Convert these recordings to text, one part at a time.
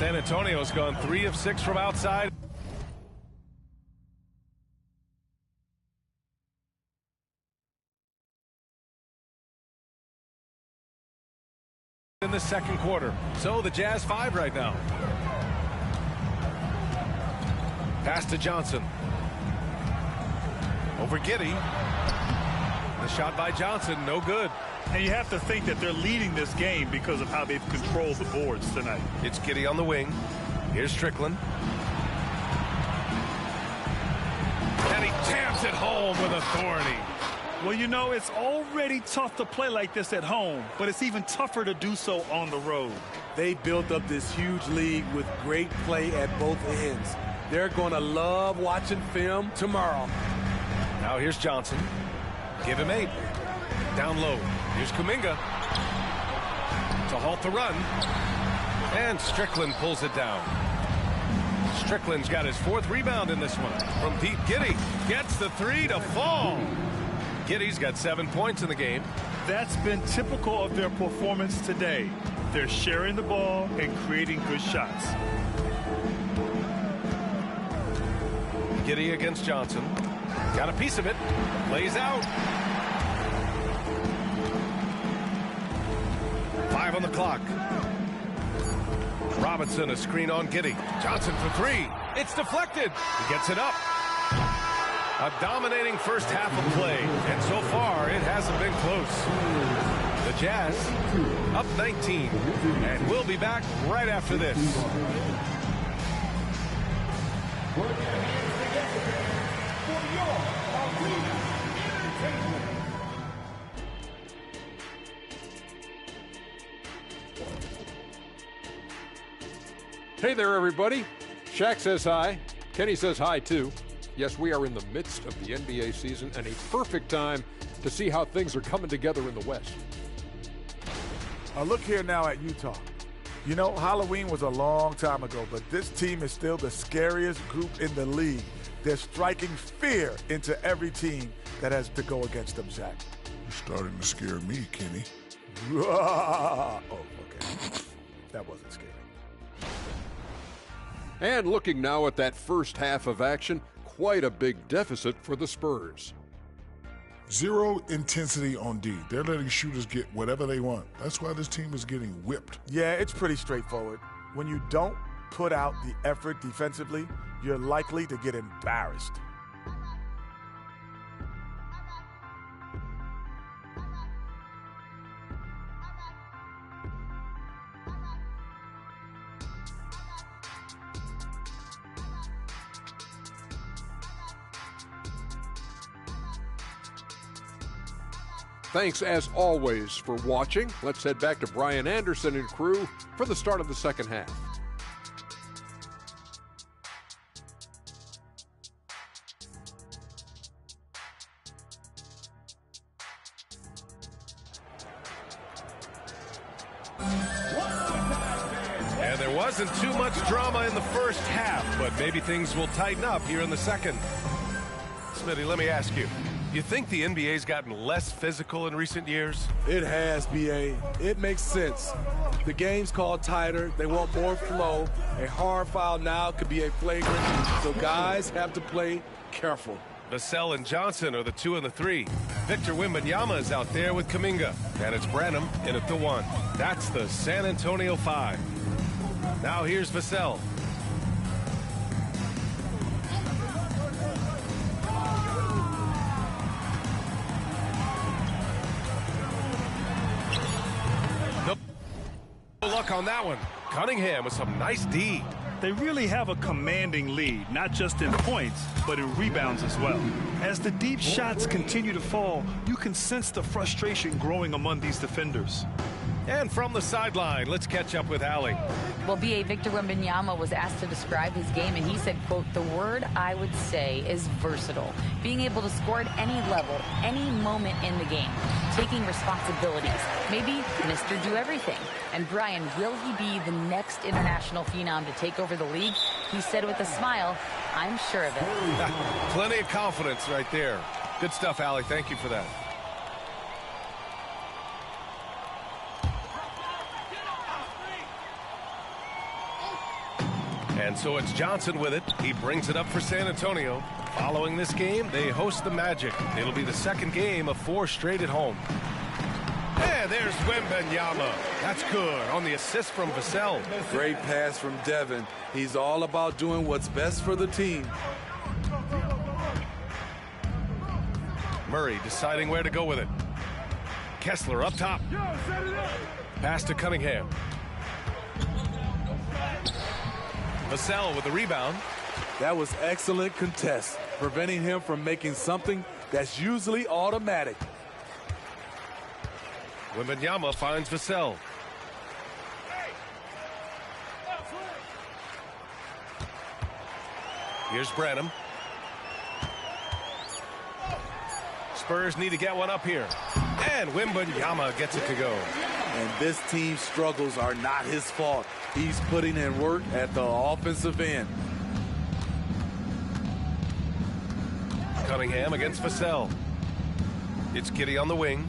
San Antonio's gone 3 of 6 from outside. In the second quarter. So the Jazz 5 right now. Pass to Johnson. Over Giddey. The shot by Johnson, no good. And you have to think that they're leading this game because of how they've controlled the boards tonight. It's Giddey on the wing. Here's Strickland. And he jams it home with authority. Well, you know, it's already tough to play like this at home, but it's even tougher to do so on the road. They built up this huge lead with great play at both ends. They're going to love watching film tomorrow. Now here's Johnson. Give him 8. Down low. Here's Kuminga to halt the run. And Strickland pulls it down. Strickland's got his 4th rebound in this one. From deep, Giddey gets the 3 to fall. Giddey's got 7 points in the game. That's been typical of their performance today. They're sharing the ball and creating good shots. Giddey against Johnson. Got a piece of it. Lays out. 5 on the clock. Robinson, a screen on Giddey. Johnson for 3. It's deflected. He gets it up. A dominating first half of play, and so far it hasn't been close. The Jazz up 19, and we'll be back right after this. Hey there, everybody. Shaq says hi. Kenny says hi, too. Yes, we are in the midst of the NBA season and a perfect time to see how things are coming together in the West. Look here now at Utah. You know, Halloween was a long time ago, but this team is still the scariest group in the league. They're striking fear into every team that has to go against them, Zach. You're starting to scare me, Kenny. Oh, okay. That wasn't scary. And looking now at that first half of action, quite a big deficit for the Spurs. 0 intensity on D. They're letting shooters get whatever they want. That's why this team is getting whipped. Yeah, it's pretty straightforward. When you don't put out the effort defensively, you're likely to get embarrassed. Thanks, as always, for watching. Let's head back to Brian Anderson and crew for the start of the second half. And there wasn't too much drama in the first half, but maybe things will tighten up here in the second. Smitty, let me ask you. You think the NBA's gotten less physical in recent years? It has, B.A. It makes sense. The game's called tighter. They want more flow. A hard foul now could be a flagrant, so guys have to play careful. Vassell and Johnson are the 2 and the 3. Victor Wembanyama is out there with Kuminga. And it's Branham in at the 1. That's the San Antonio 5. Now here's Vassell. Luck on that one. Cunningham with some nice D. They really have a commanding lead, not just in points, but in rebounds as well. As the deep shots continue to fall, you can sense the frustration growing among these defenders. And from the sideline, let's catch up with Allie. Well, B.A. Victor Wembanyama was asked to describe his game, and he said, quote, "The word I would say is versatile. Being able to score at any level, any moment in the game. Taking responsibilities. Maybe Mr. Do Everything." And Brian, will he be the next international phenom to take over the league? He said with a smile, "I'm sure of it." Plenty of confidence right there. Good stuff, Allie. Thank you for that. And so it's Johnson with it. He brings it up for San Antonio. Following this game, they host the Magic. It'll be the second game of 4 straight at home. And there's Wembanyama. That's good on the assist from Vassell. Great pass from Devin. He's all about doing what's best for the team. Murray deciding where to go with it. Kessler up top. Pass to Cunningham. Vassell with the rebound. That was excellent contest, preventing him from making something that's usually automatic. Wembanyama finds Vassell. Here's Branham. Spurs need to get one up here. And Wembanyama gets it to go. And this team's struggles are not his fault. He's putting in work at the offensive end. Cunningham against Vassell. It's Giddey on the wing.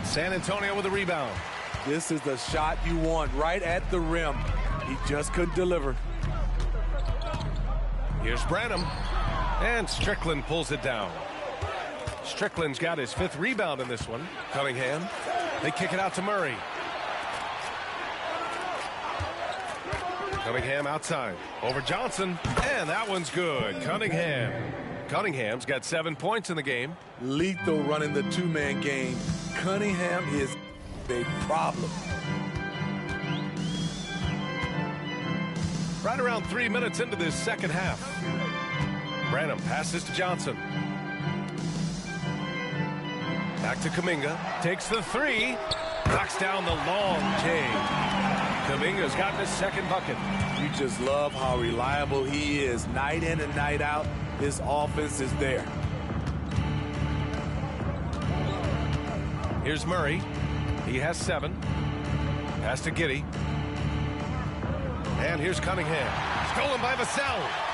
San Antonio with the rebound. This is the shot you want, right at the rim. He just couldn't deliver. Here's Branham. And Strickland pulls it down. Strickland's got his 5th rebound in this one. Cunningham. They kick it out to Murray. Cunningham outside. Over Johnson. And that one's good. Cunningham's got 7 points in the game. Lethal running the 2-man game. Cunningham is a problem. Right around 3 minutes into this second half. Branham passes to Johnson. Back to Kuminga. Takes the 3. Knocks down the long J. Kuminga's gotten his 2nd bucket. You just love how reliable he is. Night in and night out, his offense is there. Here's Murray. He has 7. Pass to Giddey. And here's Cunningham. Stolen by Vassell.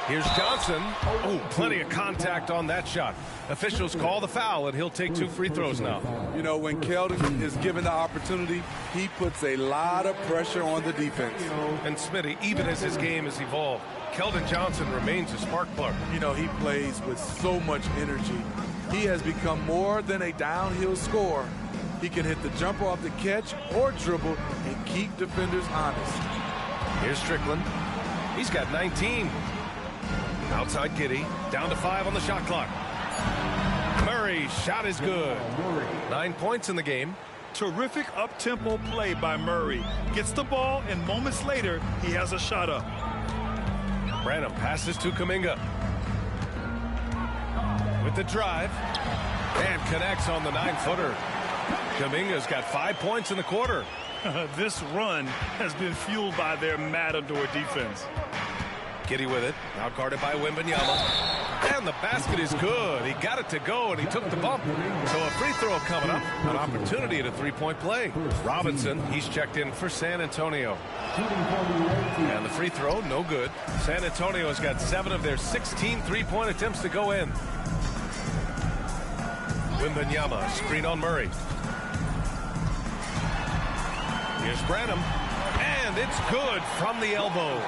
Here's Johnson. Oh, plenty of contact on that shot. Officials call the foul, and he'll take 2 free throws now. You know, when Keldon is given the opportunity, he puts a lot of pressure on the defense. And Smitty, even as his game has evolved, Keldon Johnson remains a spark plug. You know, he plays with so much energy. He has become more than a downhill scorer. He can hit the jumper off the catch or dribble and keep defenders honest. Here's Strickland. He's got 19. Outside Giddey. Down to 5 on the shot clock. Murray's shot is good. 9 points in the game. Terrific up-tempo play by Murray. Gets the ball, and moments later, he has a shot up. Branham passes to Kuminga. With the drive. And connects on the 9-footer. Kuminga's got 5 points in the quarter. This run has been fueled by their Matador defense. Giddey with it. Now guarded by Wembanyama. And the basket is good. He got it to go, and he took the bump. So a free throw coming up. An opportunity at a 3-point play. Robinson, he's checked in for San Antonio. And the free throw, no good. San Antonio has got 7 of their 16 3-point attempts to go in. Wembanyama, screen on Murray. Here's Branham. And it's good from the elbow.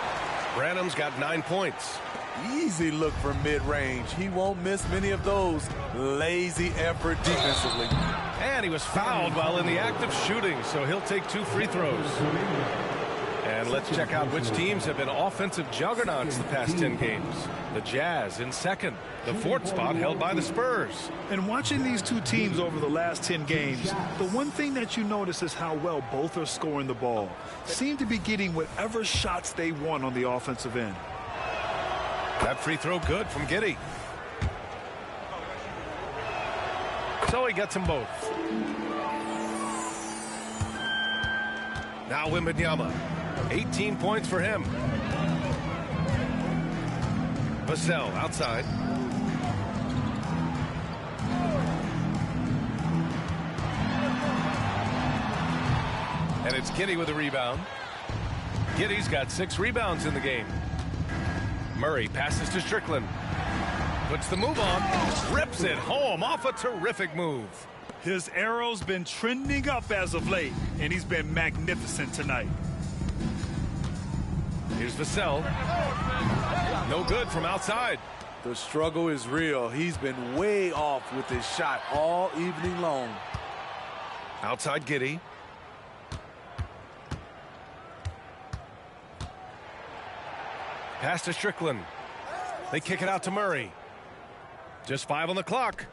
Branham's got 9 points. Easy look for mid-range. He won't miss many of those. Lazy effort defensively. And he was fouled while in the act of shooting, so he'll take 2 free throws. And let's check out which teams have been offensive juggernauts the past 10 games. The Jazz in 2nd. The 4th spot held by the Spurs. And watching these 2 teams over the last 10 games, the one thing that you notice is how well both are scoring the ball. Seem to be getting whatever shots they want on the offensive end. That free throw good from Giddey. So he gets them both. Now Wembanyama. 18 points for him. Vassell outside. And it's Giddey with a rebound. Giddey's got 6 rebounds in the game. Murray passes to Strickland. Puts the move on. Rips it home off a terrific move. His arrow's been trending up as of late, and he's been magnificent tonight. Here's Vassell. No good from outside. The struggle is real. He's been way off with his shot all evening long. Outside Giddey. Pass to Strickland. They kick it out to Murray. Just 5 on the clock.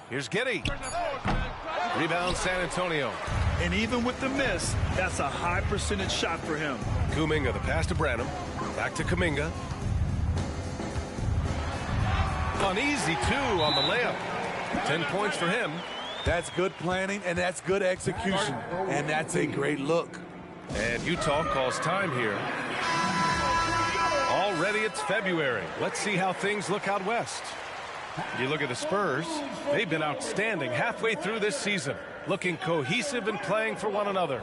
Here's Giddey. Rebound San Antonio. And even with the miss, that's a high percentage shot for him. Kuminga, the pass to Branham. Back to Kuminga. An easy 2 on the layup. 10 points for him. That's good planning, and that's good execution. And that's a great look. And Utah calls time here. Already it's February. Let's see how things look out west. You look at the Spurs. They've been outstanding halfway through this season, looking cohesive and playing for one another.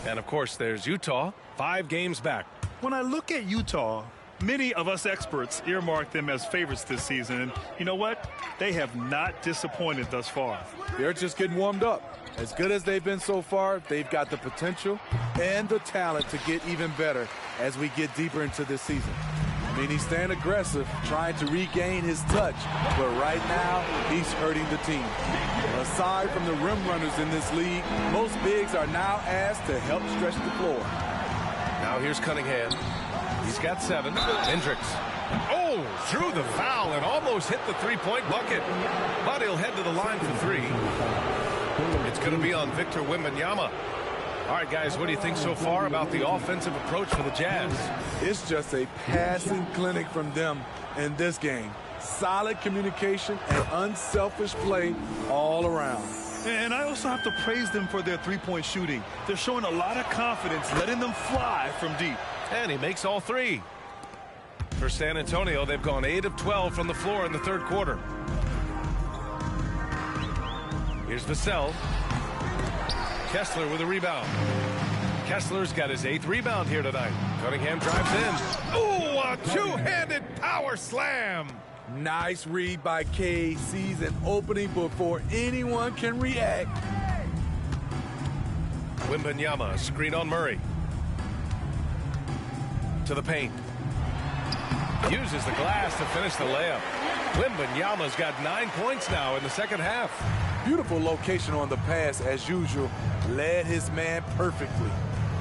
And, of course, there's Utah, 5 games back. When I look at Utah, many of us experts earmark them as favorites this season. And you know what? They have not disappointed thus far. They're just getting warmed up. As good as they've been so far, they've got the potential and the talent to get even better as we get deeper into this season. I mean, he's staying aggressive, trying to regain his touch, but right now, he's hurting the team. Aside from the rim runners in this league, most bigs are now asked to help stretch the floor. Now here's Cunningham. He's got 7. Hendricks. Oh, drew the foul and almost hit the three-point bucket. But he'll head to the line for 3. It's going to be on Victor Wembanyama. All right, guys, what do you think so far about the offensive approach for the Jazz? It's just a passing clinic from them in this game. Solid communication and unselfish play all around. And I also have to praise them for their three-point shooting. They're showing a lot of confidence, letting them fly from deep. And he makes all 3. For San Antonio, they've gone 8 of 12 from the floor in the third quarter. Here's Vassell. Kessler with a rebound. Kessler's got his 8th rebound here tonight. Cunningham drives in. Ooh, a 2-handed power slam. Nice read by Cade. Sees an opening before anyone can react. Wembanyama, screen on Murray. To the paint. Uses the glass to finish the layup. Wembanyama's got 9 points now in the second half. Beautiful location on the pass as usual. Led his man perfectly.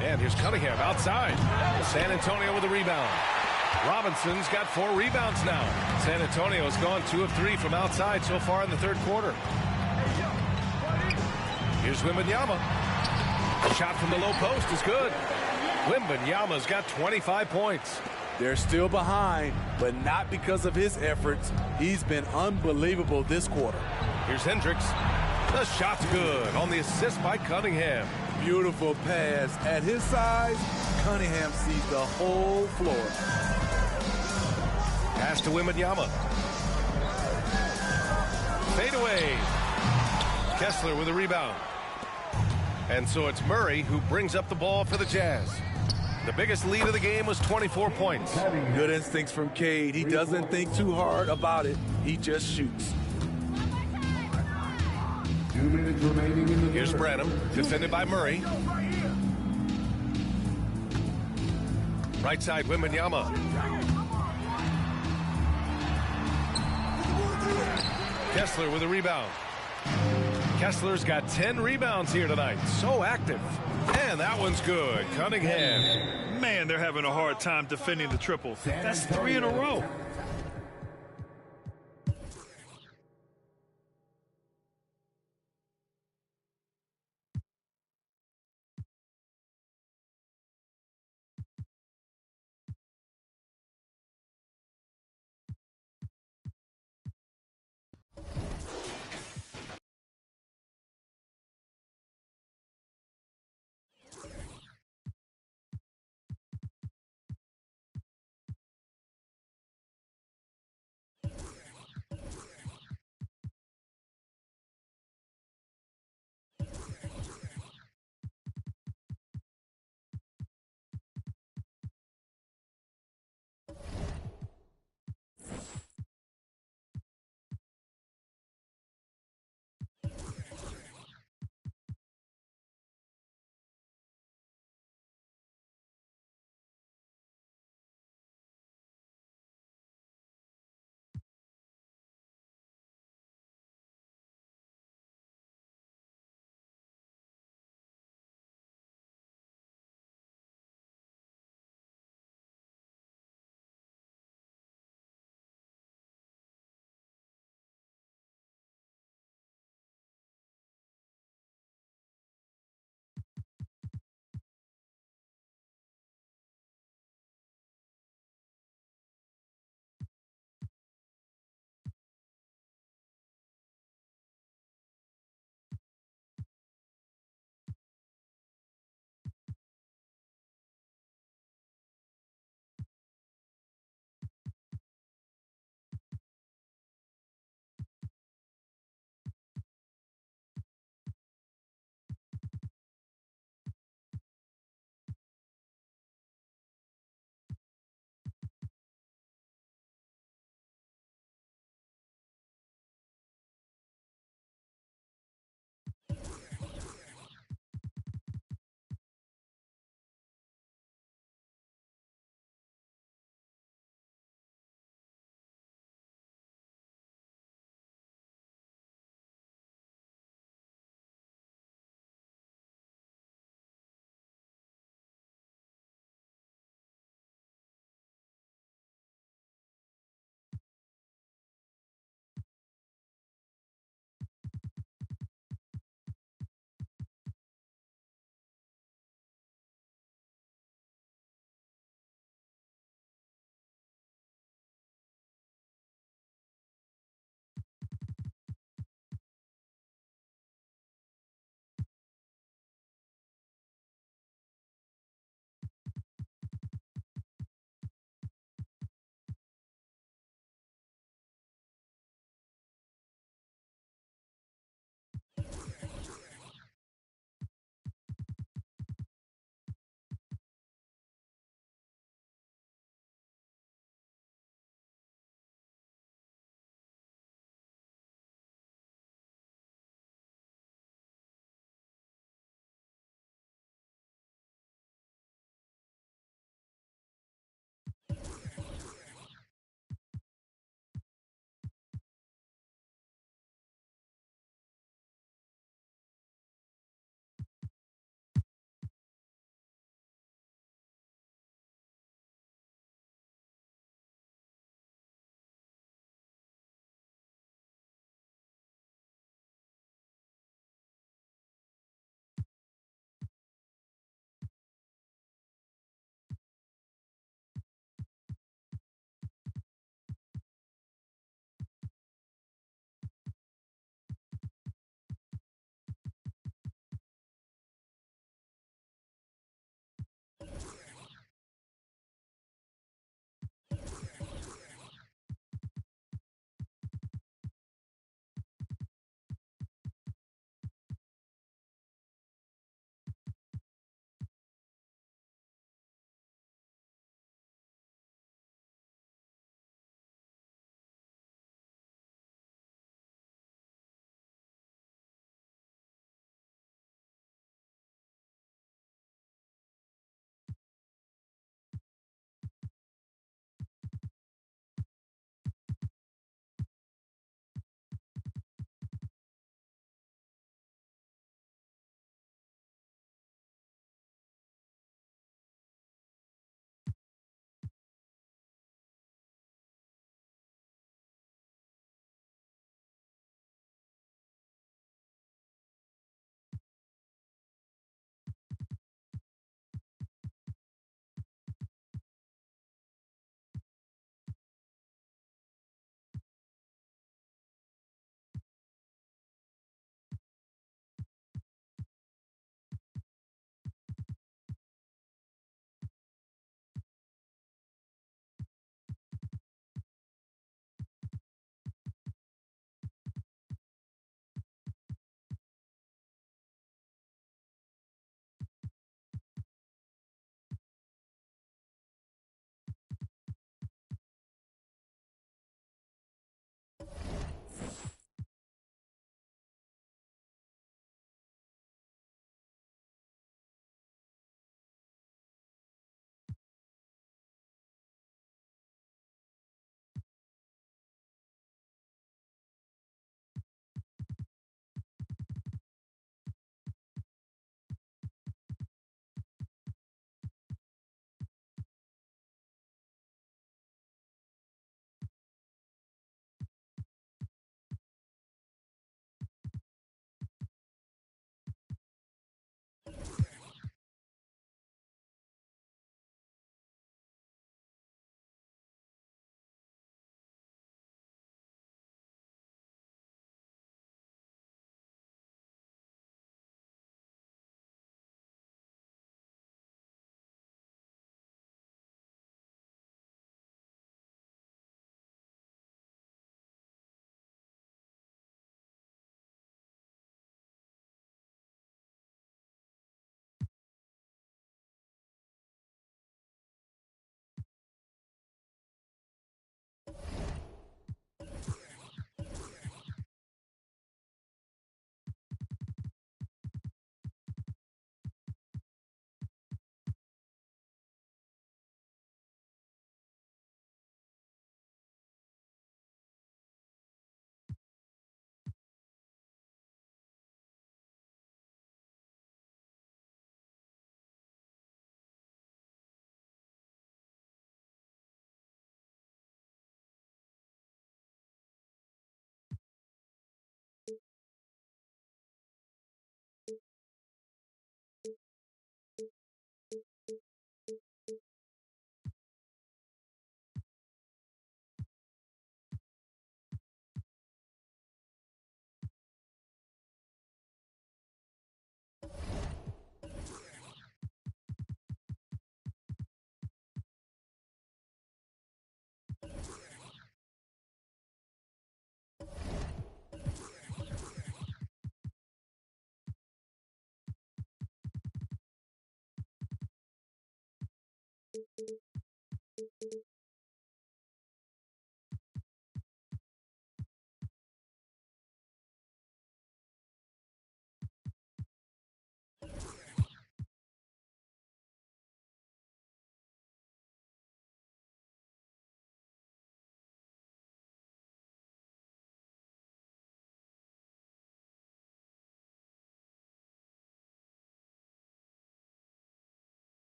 And here's Cunningham outside. San Antonio with a rebound. Robinson's got 4 rebounds now. San Antonio's gone 2 of 3 from outside so far in the third quarter. Here's Wembanyama. Shot from the low post is good. Wembanyama's got 25 points. They're still behind, but not because of his efforts. He's been unbelievable this quarter. Here's Hendricks. The shot's good on the assist by Cunningham. Beautiful pass. At his size, Cunningham sees the whole floor. Pass to Wembanyama. Fade away. Kessler with a rebound. And so it's Murray who brings up the ball for the Jazz. The biggest lead of the game was 24 points. Good instincts from Cade. He doesn't think too hard about it. He just shoots. 2 minutes remaining in the Here's Branham, defended by Murray. Right side, Wembanyama. Kessler with a rebound. Kessler's got 10 rebounds here tonight. So active. And that one's good. Cunningham. Man, they're having a hard time defending the triple. That's 3 in a row.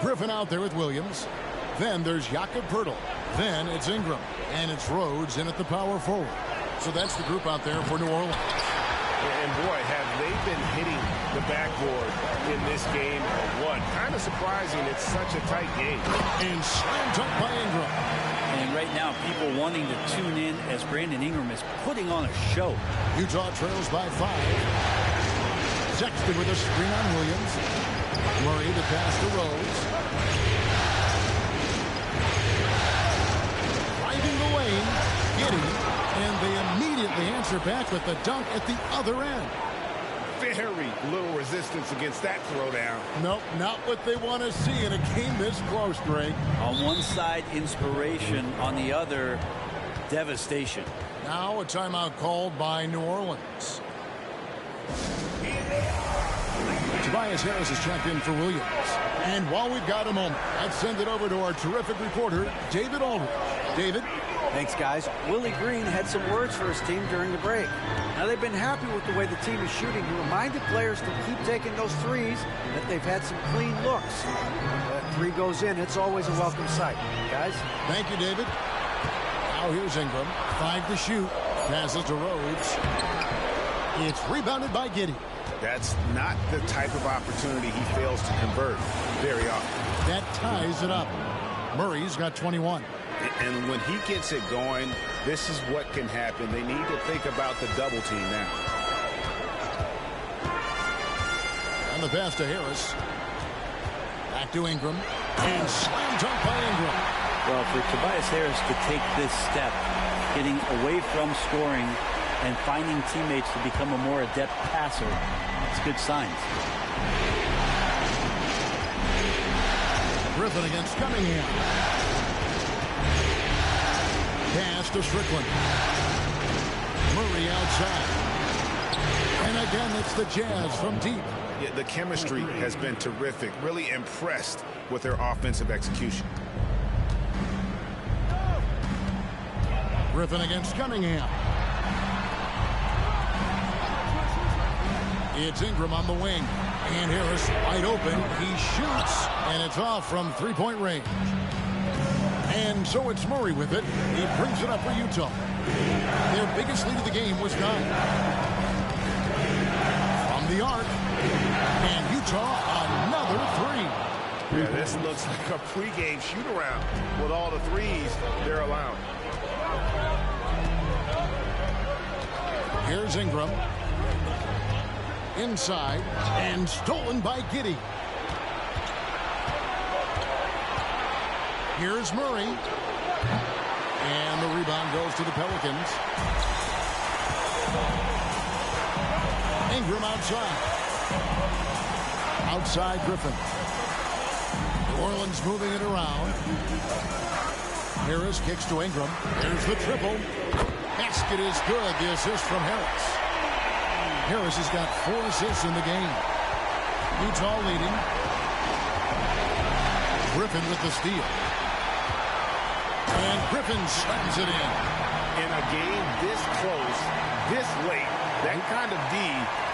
Griffin out there with Williams. Then there's Jakob Poeltl. Then it's Ingram. And it's Rhodes in at the power forward. So that's the group out there for New Orleans. And boy, have they been hitting the backboard in this game or what? Kind of surprising it's such a tight game. And slammed up by Ingram. And right now, people wanting to tune in as Brandon Ingram is putting on a show. Utah trails by 5. Sexton with a screen on Williams. Murray to pass to Rhodes. Driving the lane. Giddey. And they immediately answer back with the dunk at the other end. Very little resistance against that throwdown. Nope, not what they want to see in a game this close, Greg. On one side, inspiration. On the other, devastation. Now a timeout called by New Orleans. Tobias Harris is checked in for Williams. And while we've got a moment, let's send it over to our terrific reporter, David Aldridge. David? Thanks, guys. Willie Green had some words for his team during the break. Now, they've been happy with the way the team is shooting. He reminded players to keep taking those threes, that they've had some clean looks. That three goes in, it's always a welcome sight. Guys? Thank you, David. Now here's Ingram. 5 to shoot. Passes to Rhodes. It's rebounded by Giddey. That's not the type of opportunity he fails to convert very often. That ties it up. Murray's got 21. And when he gets it going, this is what can happen. They need to think about the double team now. And the pass to Harris. Back to Ingram. And slam dunk by Ingram. Well, for Tobias Harris to take this step, getting away from scoring and finding teammates to become a more adept passer, it's good signs. Griffin against Cunningham. Pass to Strickland. Murray outside. And again, it's the Jazz from deep. Yeah, the chemistry has been terrific. Really impressed with their offensive execution. Griffin against Cunningham. It's Ingram on the wing. And Harris wide open. He shoots. And it's off from three-point range. And so it's Murray with it. He brings it up for Utah. Their biggest lead of the game was 9. From the arc. And Utah, another 3. Yeah, this looks like a pregame shoot-around with all the threes they're allowing. Here's Ingram. Inside. And stolen by Giddey. Here's Murray. And the rebound goes to the Pelicans. Ingram outside. Outside Griffin. New Orleans moving it around. Harris kicks to Ingram. There's the triple. Basket is good. The assist from Harris. Harris has got 4 assists in the game. Utah leading. Griffin with the steal. And Griffin slams it in. In a game this close, this late, that kind of D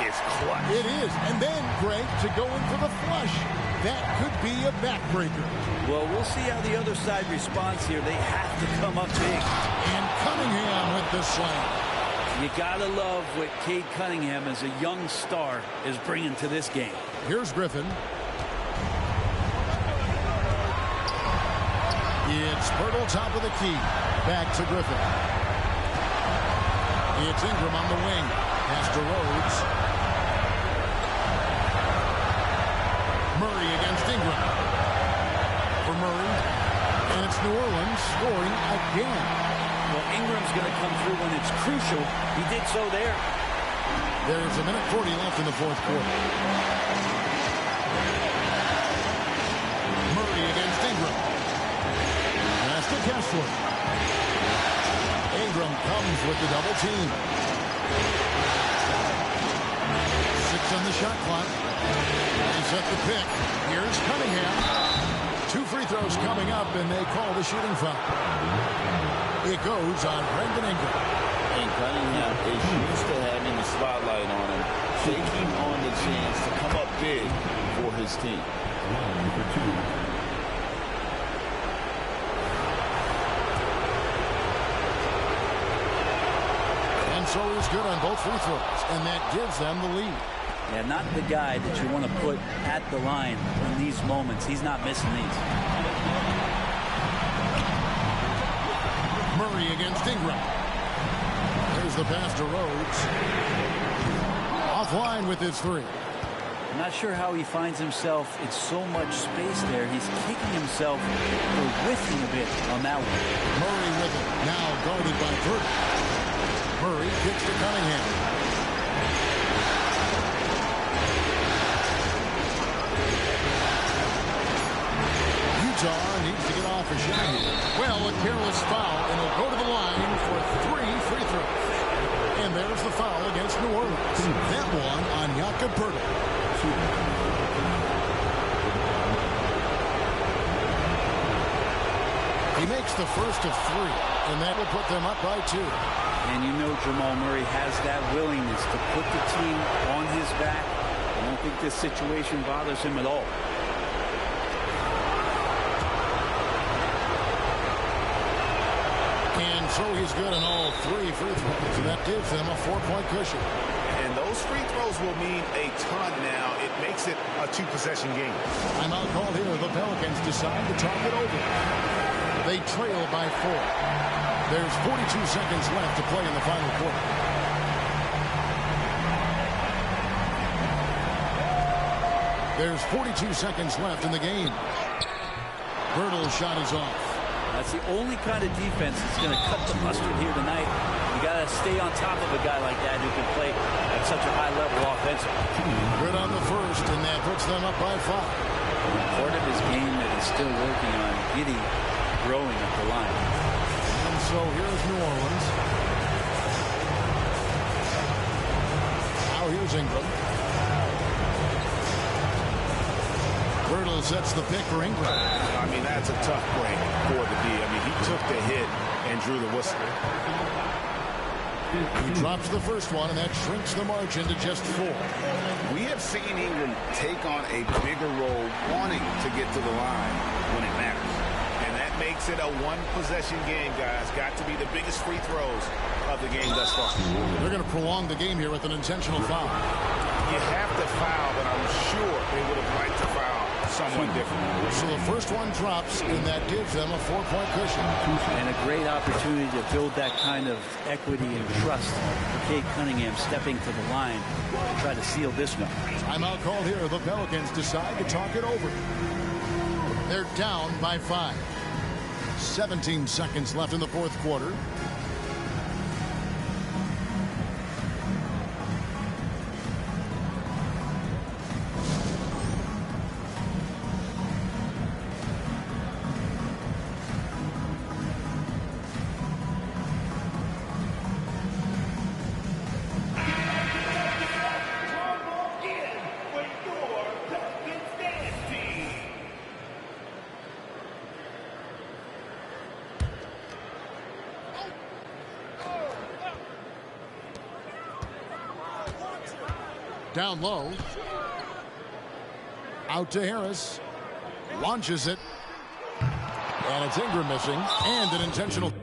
is clutch. It is. And then, Greg, to go in for the flush. That could be a backbreaker. Well, we'll see how the other side responds here. They have to come up big. And Cunningham with the slam. You gotta love what Cade Cunningham, as a young star, is bringing to this game. Here's Griffin. It's Poeltl top of the key. Back to Griffin. It's Ingram on the wing. Pass to Rhodes. Murray against Ingram. For Murray. And it's New Orleans scoring again. Well, Ingram's going to come through when it's crucial. He did so there. There's a minute 40 left in the fourth quarter. Murray against Ingram. Pass to Kessler. Ingram comes with the double team. 6 on the shot clock. They set the pick. Here's Cunningham. 2 free throws coming up, and they call the shooting foul. It goes on Brandon Ingram. And Cunningham is used to having the spotlight on him, taking on the chance to come up big for his team. is good on both free throws, and that gives them the lead. Yeah, not the guy that you want to put at the line in these moments. He's not missing these. Murray against Ingram. There's the pass to Rhodes. Offline with his three. I'm not sure how he finds himself in so much space there. He's kicking himself for whiffing a bit on that one. Murray with it. Now guarded by Burton. Murray kicks to Cunningham. Utah needs to get off a shot here. Well, a careless foul, and he'll go to the line for 3 free throws. And there's the foul against New Orleans. That one on Jakob Poeltl. He makes the first of 3, and that will put them up by 2. And you know Jamal Murray has that willingness to put the team on his back. I don't think this situation bothers him at all. And so he's good on all 3 free throws, and that gives them a 4-point cushion. And those free throws will mean a ton now. It makes it a 2-possession game. Timeout called here. The Pelicans decide to talk it over. They trail by 4. There's 42 seconds left to play in the final quarter. There's 42 seconds left in the game. Poeltl's shot is off. That's the only kind of defense that's going to cut the mustard here tonight. You got to stay on top of a guy like that who can play at such a high level offensively. Good on the first, and that puts them up by 5. Part of his game that he's still working on, Giddey growing at the line. And so here's New Orleans. Now here's Ingram. Poeltl sets the pick for Ingram. I mean, that's a tough break for the D. I mean, he took the hit and drew the whistle. He drops the first one, and that shrinks the margin to just 4. We have seen Ingram take on a bigger role, wanting to get to the line when it matters. And that makes it a 1-possession game, guys. Got to be the biggest free throws of the game thus far. They're going to prolong the game here with an intentional foul. You have to foul, but I'm sure they would have liked to foul someone different. So the first one drops, and that gives them a 4-point cushion. And a great opportunity to build that kind of equity and trust for Cade Cunningham stepping to the line to try to seal this one. Timeout called here. The Pelicans decide to talk it over. They're down by 5. 17 seconds left in the fourth quarter. Down low. Out to Harris. Launches it. And it's Ingram missing. And an intentional.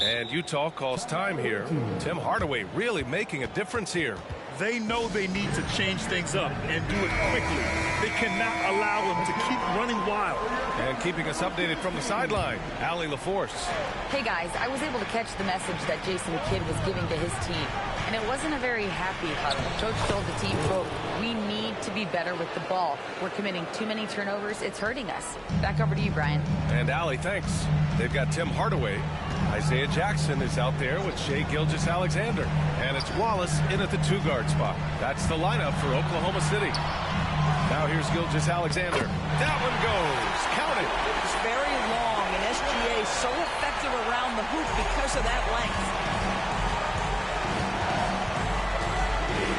And Utah calls time here. Tim Hardaway really making a difference here. They know they need to change things up and do it quickly. They cannot allow him to keep running wild. And keeping us updated from the sideline, Allie LaForce. Hey guys, I was able to catch the message that Jason Kidd was giving to his team. And it wasn't a very happy huddle. Coach told the team, quote, "We need to be better with the ball. We're committing too many turnovers. It's hurting us." Back over to you, Brian. And Allie, thanks. They've got Tim Hardaway. Isaiah Jackson is out there with Shai Gilgeous-Alexander. And it's Wallace in at the 2-guard spot. That's the lineup for Oklahoma City. Now here's Gilgeous-Alexander. That one goes. Count it. It's very long, and SGA is so effective around the hoop because of that length.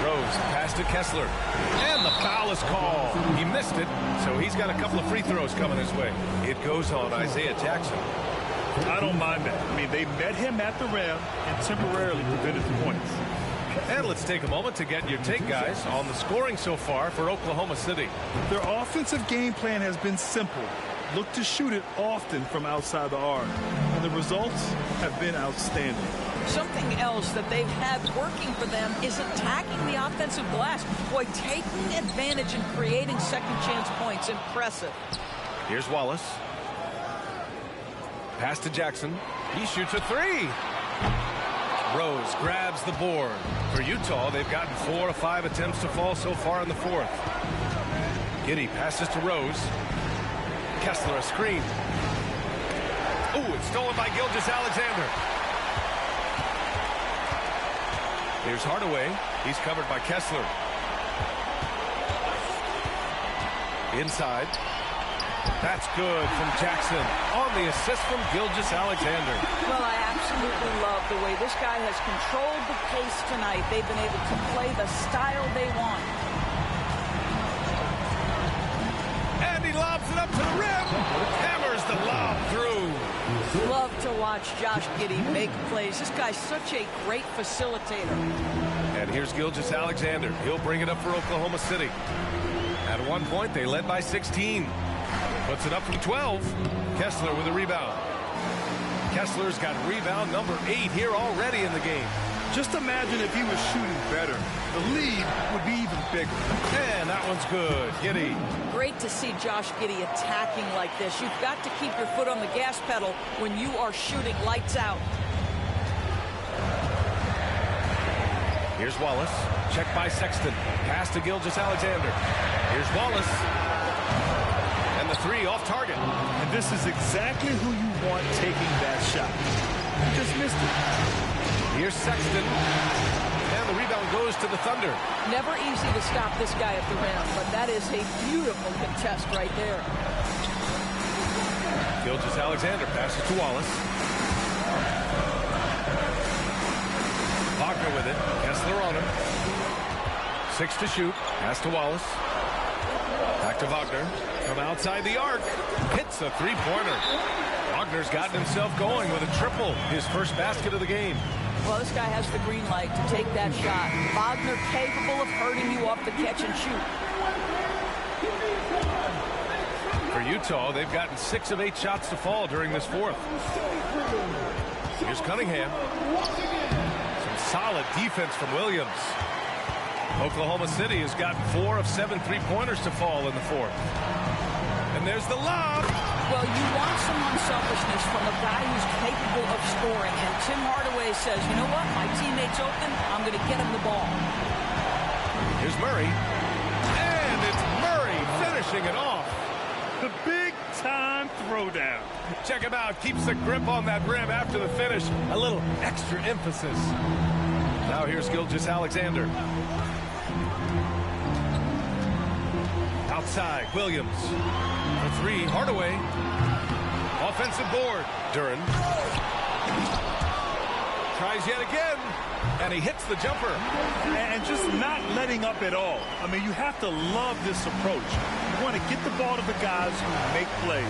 Rose, pass to Kessler. And the foul is called. He missed it, so he's got a couple of free throws coming his way. It goes on Isaiah Jackson. I don't mind that. I mean, they met him at the rim and temporarily prevented the points. And let's take a moment to get your take, guys, on the scoring so far for Oklahoma City. Their offensive game plan has been simple. Look to shoot it often from outside the arc. And the results have been outstanding. Something else that they've had working for them is attacking the offensive glass. Boy, taking advantage and creating second chance points. Impressive. Here's Wallace. Pass to Jackson. He shoots a 3. Rose grabs the board. For Utah, they've gotten 4 of 5 attempts to fall so far in the 4th. Giddey passes to Rose. Kessler a screen. Ooh, it's stolen by Gilgeous-Alexander. Here's Hardaway. He's covered by Kessler. Inside. That's good from Jackson on the assist from Gilgeous-Alexander. Well, I absolutely love the way this guy has controlled the pace tonight. They've been able to play the style they want. And he lobs it up to the rim. Hammers the lob through. Love to watch Josh Giddey make plays. This guy's such a great facilitator. And here's Gilgeous-Alexander. He'll bring it up for Oklahoma City. At one point, they led by 16. Puts it up from 12. Kessler with a rebound. Kessler's got rebound number 8 here already in the game. Just imagine if he was shooting better. The lead would be even bigger. And that one's good. Giddey. Great to see Josh Giddey attacking like this. You've got to keep your foot on the gas pedal when you are shooting lights out. Here's Wallace. Check by Sexton. Pass to Gilgeous-Alexander. Here's Wallace. And the 3 off target. And this is exactly who you want taking that shot. You just missed it. Here's Sexton. And the rebound goes to the Thunder. Never easy to stop this guy at the rim, but that is a beautiful contest right there. Gilgeous-Alexander passes to Wallace. Wagner with it. Kessler on him. 6 to shoot. Pass to Wallace. Back to Wagner. From outside the arc. Hits a 3-pointer. Wagner's gotten himself going with a triple. His first basket of the game. Well, this guy has the green light to take that shot. Wagner capable of hurting you off the catch and shoot. For Utah, they've gotten 6 of 8 shots to fall during this 4th. Here's Cunningham. Some solid defense from Williams. Oklahoma City has gotten 4 of 7 3-pointers to fall in the 4th. And there's the lob. Well, you want some unselfishness from a guy who's capable of scoring. And Tim Hardaway says, you know what? My teammate's open. I'm going to get him the ball. Here's Murray. And it's Murray finishing it off. The big-time throwdown. Check him out. Keeps the grip on that rim after the finish. A little extra emphasis. Now here's Gilgeous-Alexander. Outside, Williams. For 3, Hardaway. Offensive board. Duren. Tries yet again. And he hits the jumper. And just not letting up at all. I mean, you have to love this approach. You want to get the ball to the guys who make plays.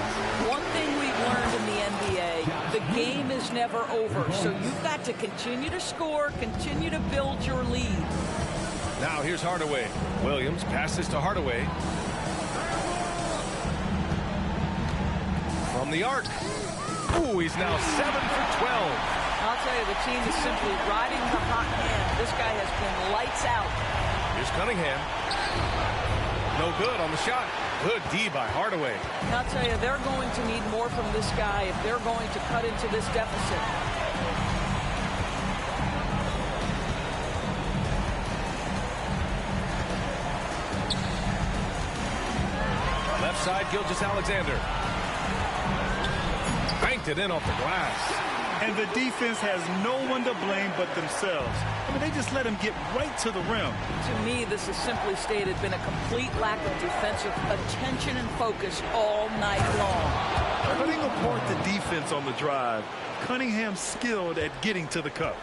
One thing we've learned in the NBA, the game is never over. So you've got to continue to score, continue to build your lead. Now here's Hardaway. Williams passes to Hardaway. From the arc. Ooh, he's now 7 for 12. I'll tell you, the team is simply riding the hot hand. This guy has been lights out. Here's Cunningham. No good on the shot. Good D by Hardaway. I'll tell you, they're going to need more from this guy if they're going to cut into this deficit. Left side, Gilgeous-Alexander. Banked it in off the glass. And the defense has no one to blame but themselves. I mean, they just let him get right to the rim. To me, this is simply stated been a complete lack of defensive attention and focus all night long. Cutting apart the defense on the drive, Cunningham skilled at getting to the cup.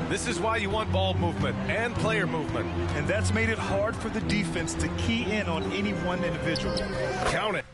This is why you want ball movement and player movement. And that's made it hard for the defense to key in on any one individual. Count it.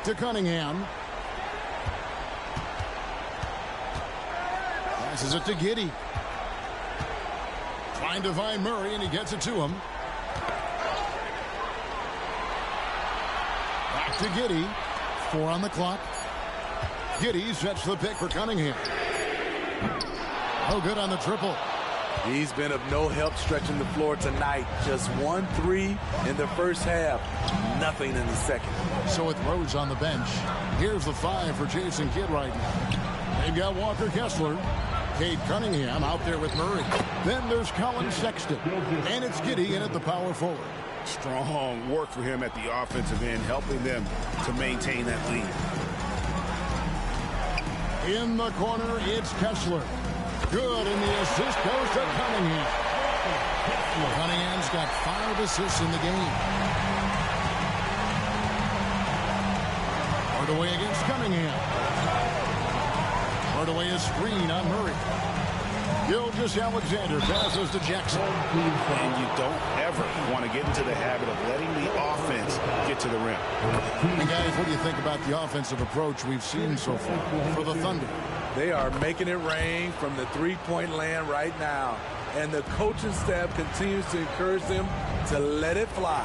To Cunningham. Passes it to Giddey. Trying to find Murray, and he gets it to him. Back to Giddey. 4 on the clock. Giddey sets the pick for Cunningham. No good on the triple. He's been of no help stretching the floor tonight. Just 1 3 in the first half. Nothing in the second. So with Rose on the bench, here's the 5 for Jason Kidd right now. They've got Walker Kessler, Cade Cunningham out there with Murray. Then there's Colin Sexton, and it's Giddey in at the power forward. Strong work for him at the offensive end, helping them to maintain that lead. In the corner, it's Kessler. Good, and the assist goes to Cunningham. Cunningham's got 5 assists in the game. Hardaway against Cunningham. Hardaway is screen on Murray. Gilgeous-Alexander passes to Jackson. And you don't ever want to get into the habit of letting the offense get to the rim. And guys, what do you think about the offensive approach we've seen so far for the Thunder? They are making it rain from the three-point land right now. And the coaching staff continues to encourage them to let it fly.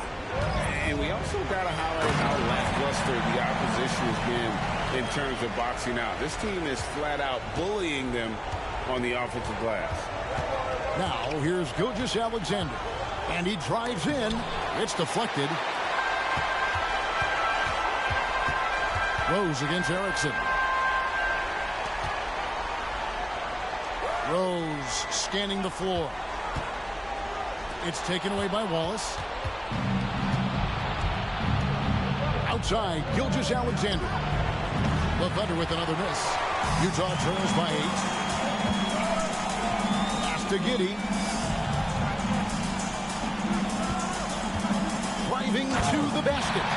And we also got to highlight how lackluster the opposition has been in terms of boxing out. This team is flat out bullying them on the offensive glass. Now, here's Gilgeous-Alexander. And he drives in. It's deflected. Rose against Erickson. Rose scanning the floor. It's taken away by Wallace. Outside, Gilgeous-Alexander. The Thunder with another miss. Utah trails by 8. Pass to Giddey. Driving to the basket.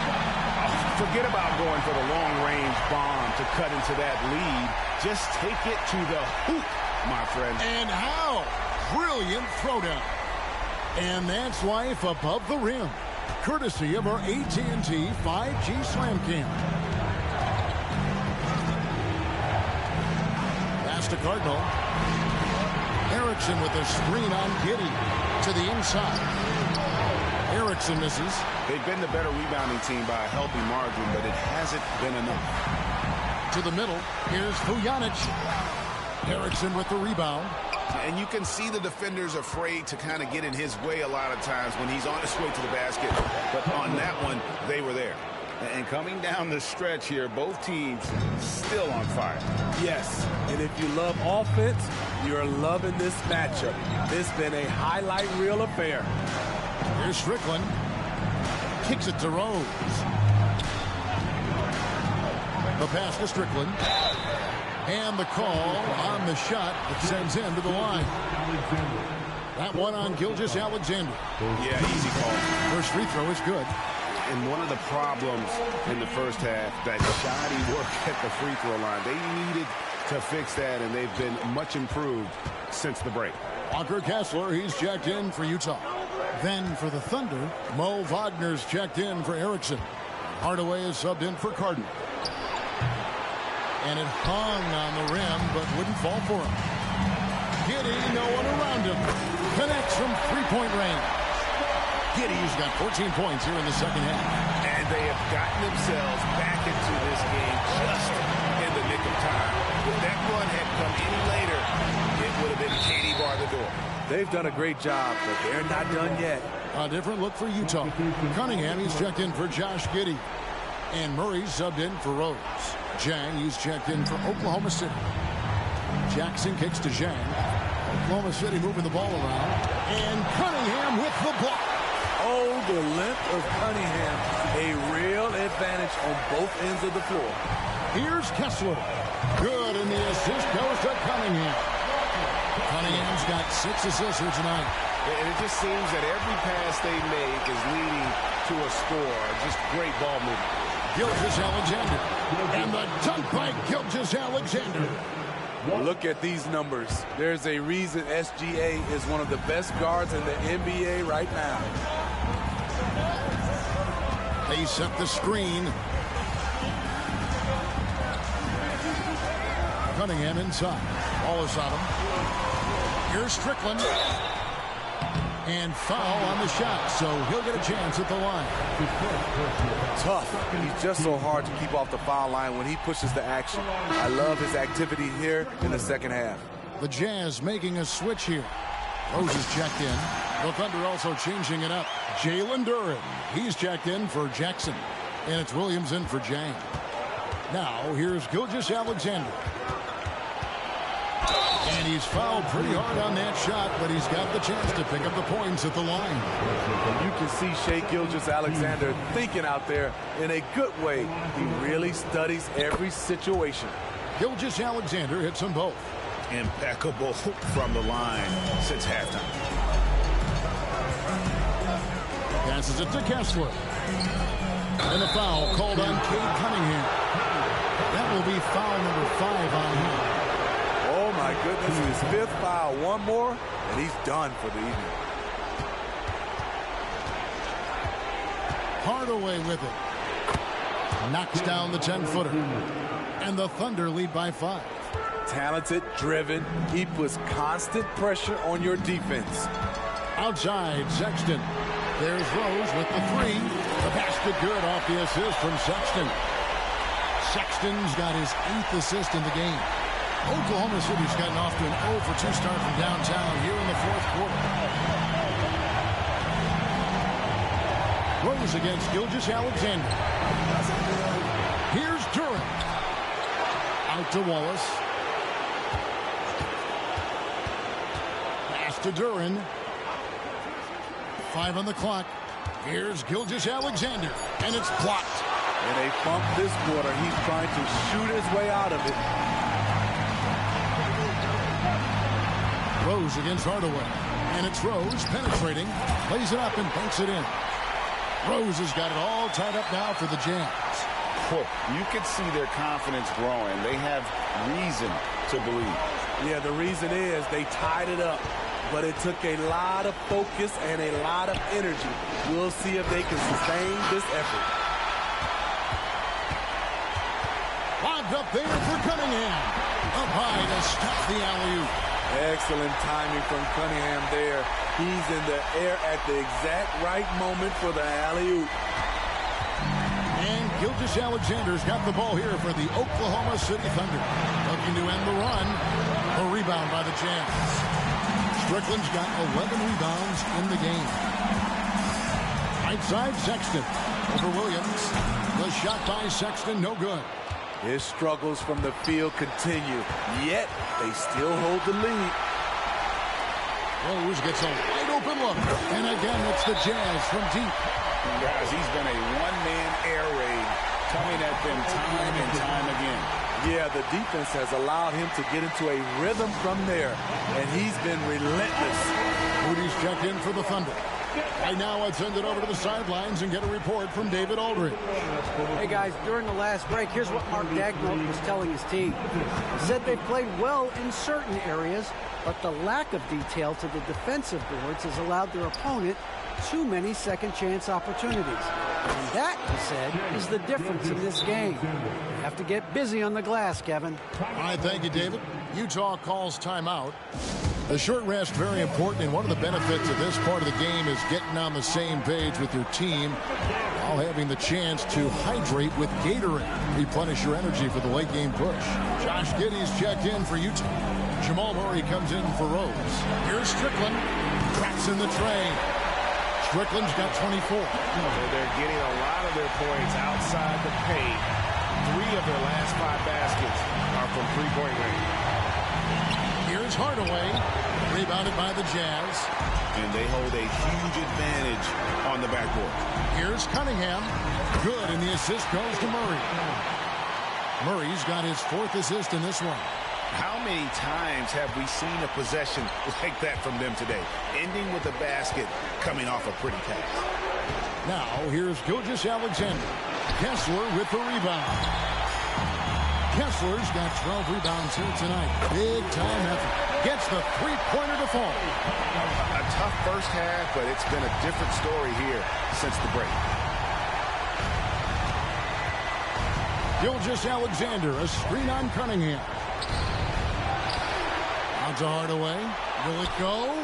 Forget about going for the long-range bomb to cut into that lead. Just take it to the hoop, my friend. And how? Brilliant throwdown. And that's life above the rim. Courtesy of our AT&T 5G Slam Cam. Pass to Cardinal. Erickson with a screen on Giddey to the inside. Erickson misses. They've been the better rebounding team by a healthy margin, but it hasn't been enough. To the middle. Here's Vujanic. Erickson with the rebound. And you can see the defenders afraid to kind of get in his way a lot of times when he's on his way to the basket. But on that one, they were there. And coming down the stretch here, both teams still on fire. Yes, and if you love offense, you're loving this matchup. It's been a highlight reel affair. Here's Strickland. Kicks it to Rose. The pass to Strickland. And the call on the shot that sends him to the line. That one on Gilgeous-Alexander. Yeah, easy call. First free throw is good. And one of the problems in the first half, that shoddy work at the free throw line. They needed to fix that, and they've been much improved since the break. Walker Kessler, he's checked in for Utah. Then for the Thunder, Mo Wagner's checked in for Erickson. Hardaway is subbed in for Cardinal. And it hung on the rim, but wouldn't fall for him. Giddey, no one around him. Connects from three-point range. Giddey's got 14 points here in the second half. And they have gotten themselves back into this game just in the nick of time. If that run had come any later, it would have been Katie bar the door. They've done a great job, but they're not done yet. A different look for Utah. Cunningham, he's checked in for Josh Giddey. And Murray's subbed in for Rose. Zhang, he's checked in for Oklahoma City. Jackson kicks to Zhang. Oklahoma City moving the ball around. And Cunningham with the block. Oh, the length of Cunningham. A real advantage on both ends of the floor. Here's Kessler. Good, and the assist goes to Cunningham. Cunningham's got 6 assists here tonight. And it just seems that every pass they make is leading to a score. Just great ball movement. Gilgeous-Alexander. And the dunk by Gilgeous-Alexander. Look at these numbers. There's a reason SGA is one of the best guards in the NBA right now. They set the screen. Cunningham inside. Wallace on him. Here's Strickland. And foul on the shot, so he'll get a chance at the line. Tough. He's just so hard to keep off the foul line when he pushes the action. I love his activity here in the second half. The Jazz making a switch here. Rose is checked in. The Thunder also changing it up. Jalen Duren, he's checked in for Jackson. And it's Williams in for Zhang. Now, here's Gilgeous-Alexander. And he's fouled pretty hard on that shot, but he's got the chance to pick up the points at the line. You can see Shai Gilgeous-Alexander thinking out there in a good way. He really studies every situation. Gilgeous-Alexander hits them both. Impeccable from the line since halftime. Passes it to Kessler. And a foul called on Cade Cunningham. That will be foul number 5 on him. Oh my goodness, his 5th foul. One more, and he's done for the evening. Hardaway with it. Knocks down the 10-footer. And the Thunder lead by 5. Talented, driven. He puts constant pressure on your defense. Outside, Sexton. There's Rose with the 3. The basket good off the assist from Sexton. Sexton's got his 8th assist in the game. Oklahoma City's gotten off to an 0-for-2 start from downtown here in the 4th quarter. Rose against Gilgeous-Alexander. Here's Duren. Out to Wallace. to Duren. 5 on the clock. Here's Gilgeous-Alexander, and it's blocked. And they bump this quarter. He's trying to shoot his way out of it. Rose against Hardaway. And it's Rose penetrating, plays it up and banks it in. Rose has got it all tied up now for the Jazz. You can see their confidence growing. They have reason to believe. Yeah, the reason is they tied it up. But it took a lot of focus and a lot of energy. We'll see if they can sustain this effort. Lobbed up there for Cunningham. Up high to stop the alley-oop. Excellent timing from Cunningham there. He's in the air at the exact right moment for the alley-oop. And Gilgeous-Alexander's got the ball here for the Oklahoma City Thunder. Looking to end the run. A rebound by the Jazz. Strickland's got 11 rebounds in the game. Right side, Sexton over Williams. The shot by Sexton, no good. His struggles from the field continue, yet they still hold the lead. Rose gets a wide open look. And again, it's the Jazz from deep. Guys, he's been a one-man air raid coming at them time and time again. Yeah, the defense has allowed him to get into a rhythm from there, and he's been relentless. Moody's checked in for the Thunder. Right now, let's send it over to the sidelines and get a report from David Aldridge. Hey, guys, during the last break, here's what Mark Daigneault was telling his team. He said they played well in certain areas, but the lack of detail to the defensive boards has allowed their opponent too many second-chance opportunities. And that, he said, is the difference in this game. You have to get busy on the glass, Kevin. All right, thank you, David. Utah calls timeout. The short rest, very important, and one of the benefits of this part of the game is getting on the same page with your team while having the chance to hydrate with Gatorade. Replenish your energy for the late game push. Josh Giddey's checked in for Utah. Jamal Murray comes in for Rose. Here's Strickland. Cracks in the tray. Strickland's got 24. They're getting a lot of their points outside the paint. 3 of their last 5 baskets are from three-point range. Here's Hardaway, rebounded by the Jazz. And they hold a huge advantage on the backboard. Here's Cunningham. Good, and the assist goes to Murray. Murray's got his 4th assist in this one. How many times have we seen a possession like that from them today? Ending with a basket, coming off a pretty pass. Now, here's Gilgeous-Alexander. Kessler with the rebound. Kessler's got 12 rebounds here tonight. Big time effort. Gets the three-pointer to fall. A tough first half, but it's been a different story here since the break. Gilgeous-Alexander, a screen on Cunningham. Out to Hardaway. Will it go?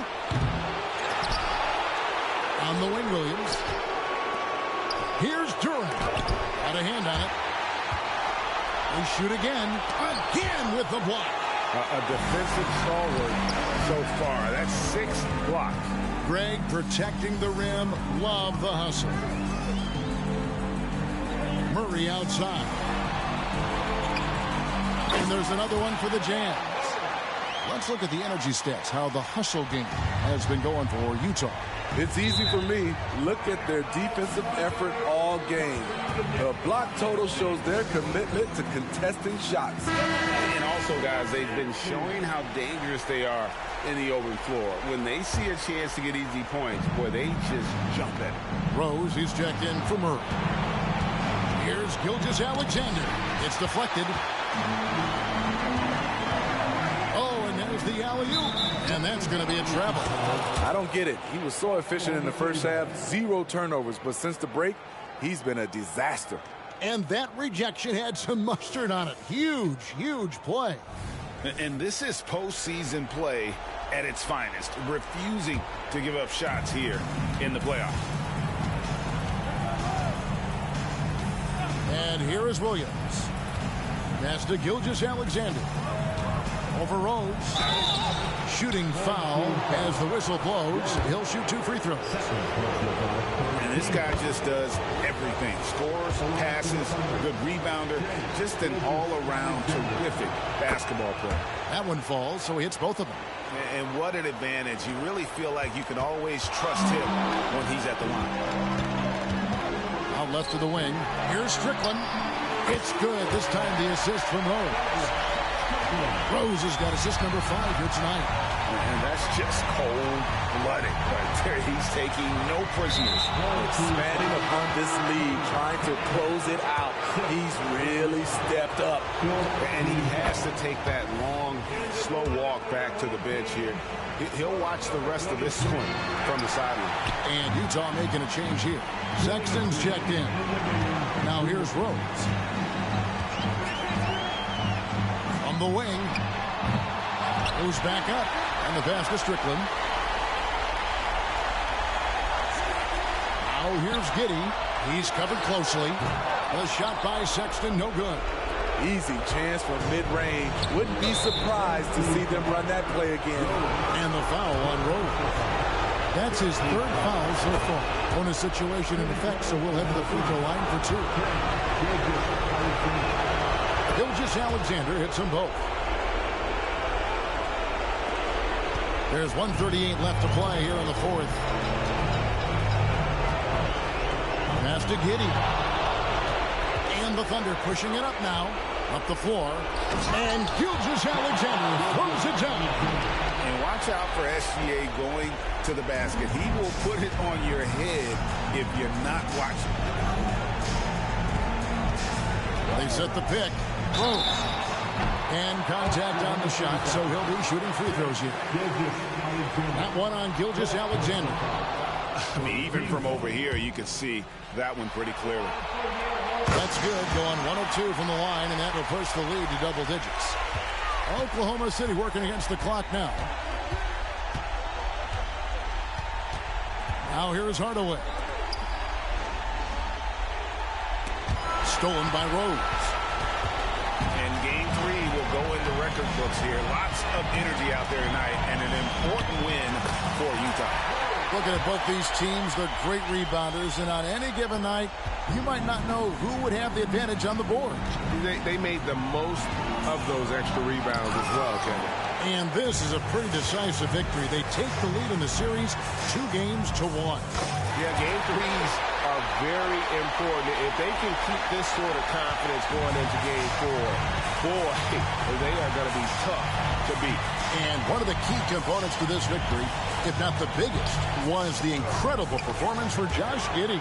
On the wing, Williams. Here's Duren. Got a hand on it. They shoot again. Again with the block. A defensive stalwart so far. That's 6 blocks. Greg protecting the rim. Love the hustle. Murray outside. And there's another one for the Jazz. Let's look at the energy stats, how the hustle game has been going for Utah. It's easy for me. Look at their defensive effort all game. The block total shows their commitment to contesting shots. And also, guys, they've been showing how dangerous they are in the open floor. When they see a chance to get easy points, boy, they just jump at it. Rose, he's checked in for Murray. Here's Gilgeous-Alexander. It's deflected. The alley-oop, and that's going to be a travel. I don't get it. He was so efficient in the first half, 0 turnovers, but since the break, he's been a disaster. And that rejection had some mustard on it. Huge, huge play. And this is postseason play at its finest, refusing to give up shots here in the playoffs. And here is Williams. That's to Gilgeous-Alexander. Over Rose. Shooting foul as the whistle blows. He'll shoot 2 free throws. And this guy just does everything. Scores, passes, good rebounder. Just an all-around terrific basketball player. That one falls, so he hits both of them. And what an advantage. You really feel like you can always trust him when he's at the line. Out left to the wing. Here's Strickland. It's good. This time the assist from Rose. Rose has got assist number 5 here tonight. And that's just cold-blooded right there. He's taking no prisoners. Expanding upon this lead, trying to close it out. He's really stepped up. And he has to take that long, slow walk back to the bench here. He'll watch the rest of this one from the sideline. And Utah making a change here. Sexton's checked in. Now here's Rose. From the wing. Goes back up. And the pass to Strickland. Now here's Giddey. He's covered closely. The shot by Sexton, no good. Easy chance from mid-range. Wouldn't be surprised to see them run that play again. And the foul on Rose. That's his 3rd foul so far. Bonus situation in effect, so we'll head to the free throw line for 2. Gilgeous-Alexander hits them both. There's 1:38 left to play here in the 4th. Pass to Giddey. And the Thunder pushing it up now. Up the floor. And Gilgeous-Alexander throws it down. And watch out for SGA going to the basket. He will put it on your head if you're not watching. They set the pick. Rose. And contact on the shot, so he'll be shooting free throws here. That one on Gilgeous-Alexander. I mean, even from over here, you can see that one pretty clearly. That's good, going 1 of 2 from the line, and that will push the lead to double digits. Oklahoma City working against the clock now. Now here's Hardaway. Stolen by Rose. And game 3 will go into record books here. Lots of energy out there tonight, and an important win for Utah. Looking at both these teams, they're great rebounders, and on any given night, you might not know who would have the advantage on the board. They made the most of those extra rebounds as well, Kevin. And this is a pretty decisive victory. They take the lead in the series 2-1. Yeah, game 3s are very important. If they can keep this sort of confidence going into game 4, boy, they are going to be tough to beat. And one of the key components to this victory, if not the biggest, was the incredible performance for Josh Giddey.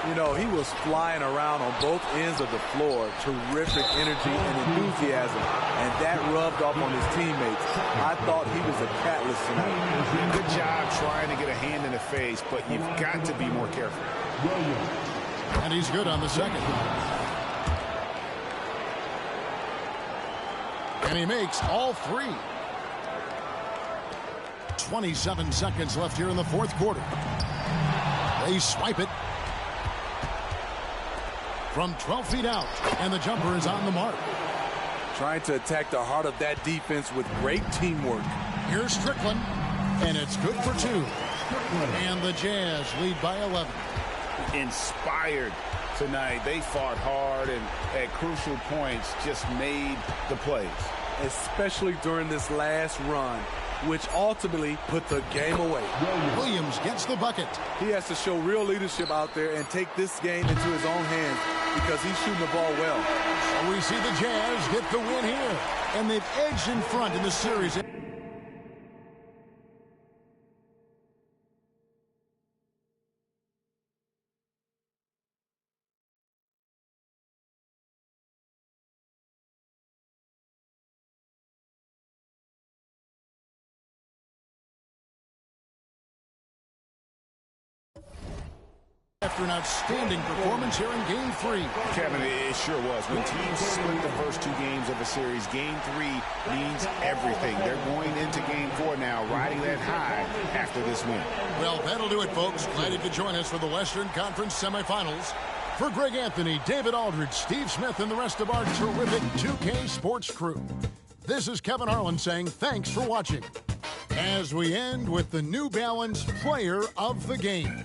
You know, he was flying around on both ends of the floor. Terrific energy and enthusiasm. And that rubbed off on his teammates. I thought he was a catalyst tonight. Good job trying to get a hand in the face, but you've got to be more careful. And he's good on the second. And he makes all 3. 27 seconds left here in the 4th quarter. They swipe it from 12 feet out, and the jumper is on the mark. Trying to attack the heart of that defense with great teamwork. Here's Strickland, and it's good for 2. And the Jazz lead by 11. Inspired tonight. They fought hard and at crucial points just made the plays. Especially during this last run, which ultimately put the game away. Williams gets the bucket. He has to show real leadership out there and take this game into his own hands because he's shooting the ball well. So we see the Jazz get the win here, and they've edged in front in the series. After an outstanding performance here in Game 3. Kevin, it sure was. When teams split the first 2 games of a series, Game 3 means everything. They're going into Game 4 now, riding that high after this win. Well, that'll do it, folks. Glad you could join us for the Western Conference semifinals. For Greg Anthony, David Aldridge, Steve Smith, and the rest of our terrific 2K Sports crew, this is Kevin Harlan saying thanks for watching. As we end with the New Balance Player of the Game.